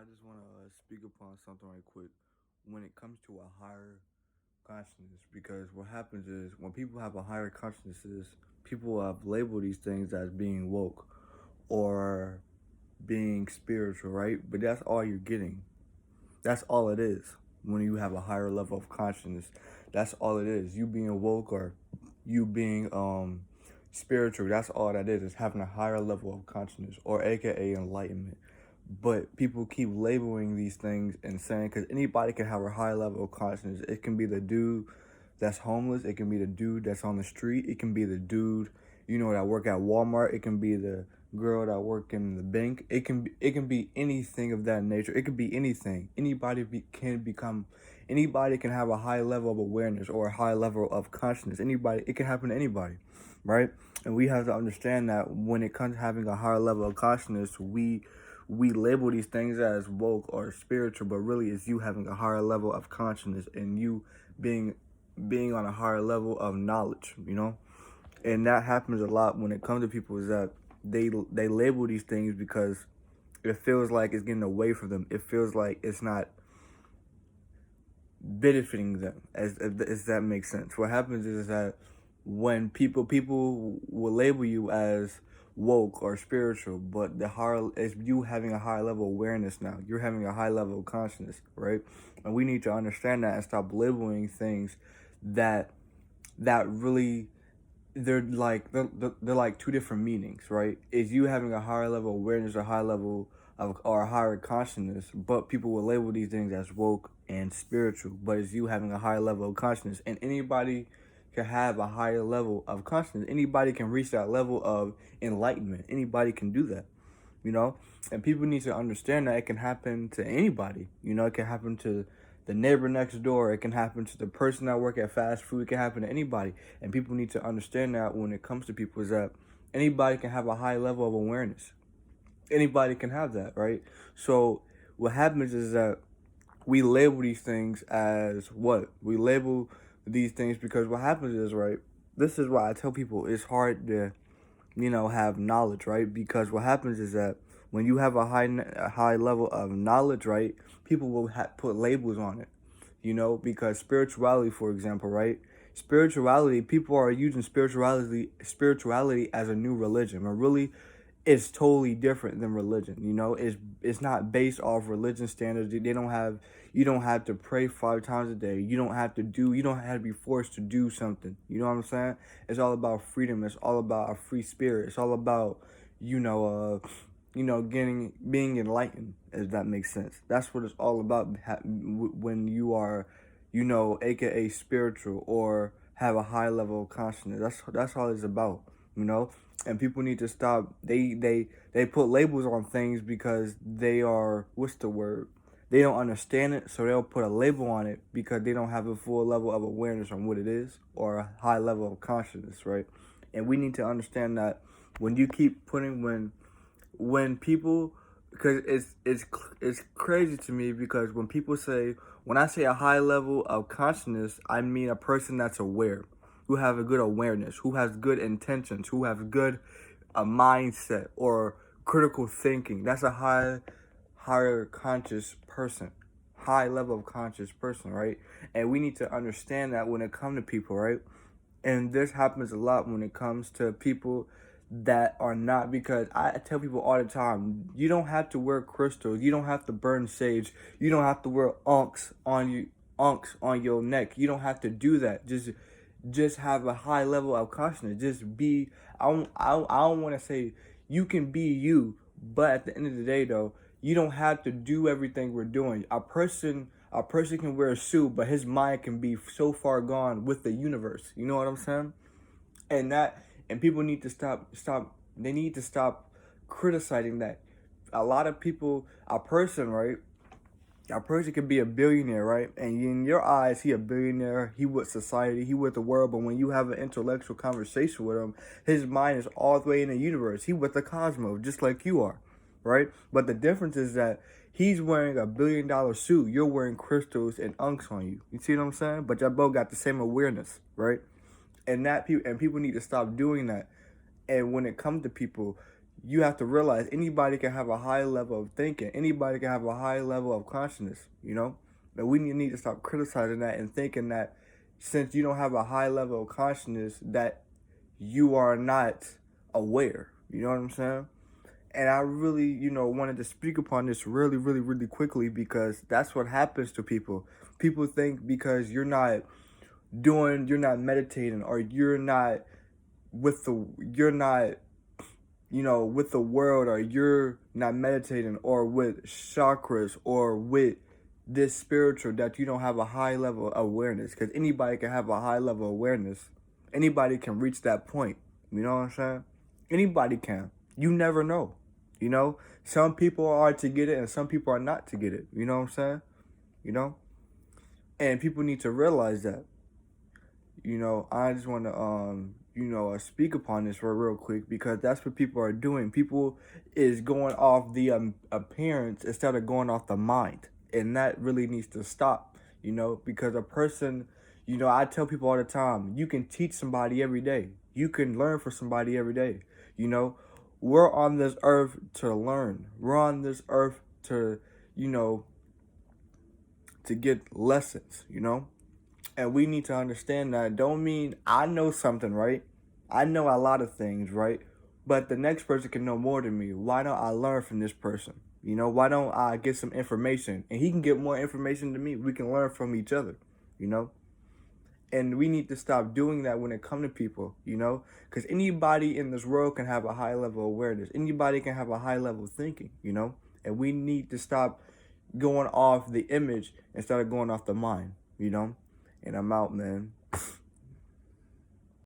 I just want to speak upon something right quick when it comes to a higher consciousness, because what happens is when people have a higher consciousness, people have labeled these things as being woke or being spiritual, right? But that's all you're getting. That's all it is when you have a higher level of consciousness. That's all it is. You being woke or you being spiritual, that's all that is having a higher level of consciousness or aka enlightenment. But people keep labeling these things and saying, because anybody can have a high level of consciousness. It can be the dude that's homeless. It can be the dude that's on the street. It can be the dude, that work at Walmart. It can be the girl that work in the bank. It can be anything of that nature. It could be anything. Anybody can have a high level of awareness or a high level of consciousness. Anybody, it can happen to anybody, right? And we have to understand that when it comes to having a higher level of consciousness, we label these things as woke or spiritual, but really it's you having a higher level of consciousness and you being on a higher level of knowledge. And that happens a lot when it comes to people, is that they label these things because it feels like it's getting away from them. It feels like it's not benefiting them, as that makes sense. What happens is that when people will label you as woke or spiritual, but the higher is you having a high level of awareness now. You're having a high level of consciousness, right? And we need to understand that and stop labeling things that really they're like two different meanings, right? Is you having a higher level of awareness or high level of or a higher consciousness, but people will label these things as woke and spiritual, but it's you having a higher level of consciousness. And anybody can have a higher level of consciousness. Anybody can reach that level of enlightenment. Anybody can do that, you know? And people need to understand that it can happen to anybody. It can happen to the neighbor next door. It can happen to the person that work at fast food. It can happen to anybody. And people need to understand that when it comes to people, is that anybody can have a high level of awareness. Anybody can have that, right? So what happens is that we label these things as what? We label these things because what happens is, right? This is why I tell people it's hard to, have knowledge, right? Because what happens is that when you have a high level of knowledge, right, people will put labels on it, because spirituality, for example, right? Spirituality, people are using spirituality as a new religion, but really it's totally different than religion. It's not based off religion standards. They don't have You don't have to pray 5 times a day. You don't have to be forced to do something. You know what I'm saying? It's all about freedom. It's all about a free spirit. It's all about, being enlightened, if that makes sense. That's what it's all about when you are, aka spiritual or have a high level of consciousness. That's all it's about, you know? And people need to stop. They put labels on things because they are, what's the word? They don't understand it, so they'll put a label on it because they don't have a full level of awareness on what it is or a high level of consciousness, right? And we need to understand that when you keep putting when people, because it's crazy to me, because when I say a high level of consciousness, I mean a person that's aware, who have a good awareness, who has good intentions, who has good a mindset or critical thinking. That's a higher conscious person, high level of conscious person, right? And we need to understand that when it comes to people, right? And this happens a lot when it comes to people that are not, because I tell people all the time, you don't have to wear crystals, you don't have to burn sage, you don't have to wear unks on your neck. You don't have to do that. Just have a high level of consciousness. Just be. I don't want to say you can be you, but at the end of the day, though, you don't have to do everything we're doing. A person can wear a suit, but his mind can be so far gone with the universe. You know what I'm saying? And people need to stop. They need to stop criticizing that. A lot of people, right? A person could be a billionaire, right? And in your eyes, he a billionaire. He with society. He with the world. But when you have an intellectual conversation with him, his mind is all the way in the universe. He with the cosmos, just like you are, right? But the difference is that he's wearing a $1 billion suit. You're wearing crystals and unks on you. You see what I'm saying? But y'all both got the same awareness, right? And people need to stop doing that. And when it comes to people, you have to realize anybody can have a high level of thinking. Anybody can have a high level of consciousness, you know? But we need to stop criticizing that and thinking that since you don't have a high level of consciousness that you are not aware. You know what I'm saying? And I really, wanted to speak upon this really, really, really quickly because that's what happens to people. People think because you're not meditating or you're not with the world, or you're not meditating, or with chakras, or with this spiritual, that you don't have a high level of awareness. Because anybody can have a high level of awareness. Anybody can reach that point. You know what I'm saying? Anybody can. You never know. Some people are to get it and some people are not to get it. You know what I'm saying? And people need to realize that. I just want to speak upon this for real quick because that's what people are doing. People is going off the appearance instead of going off the mind, and that really needs to stop. Because a person, I tell people all the time, you can teach somebody every day. You can learn from somebody every day. We're on this earth to learn. We're on this earth to to get lessons. And we need to understand that. Don't mean I know something, right? I know a lot of things, right? But the next person can know more than me. Why don't I learn from this person? Why don't I get some information? And he can get more information than me. We can learn from each other, And we need to stop doing that when it comes to people, Because anybody in this world can have a high level of awareness. Anybody can have a high level of thinking, And we need to stop going off the image instead of going off the mind, And I'm out, man.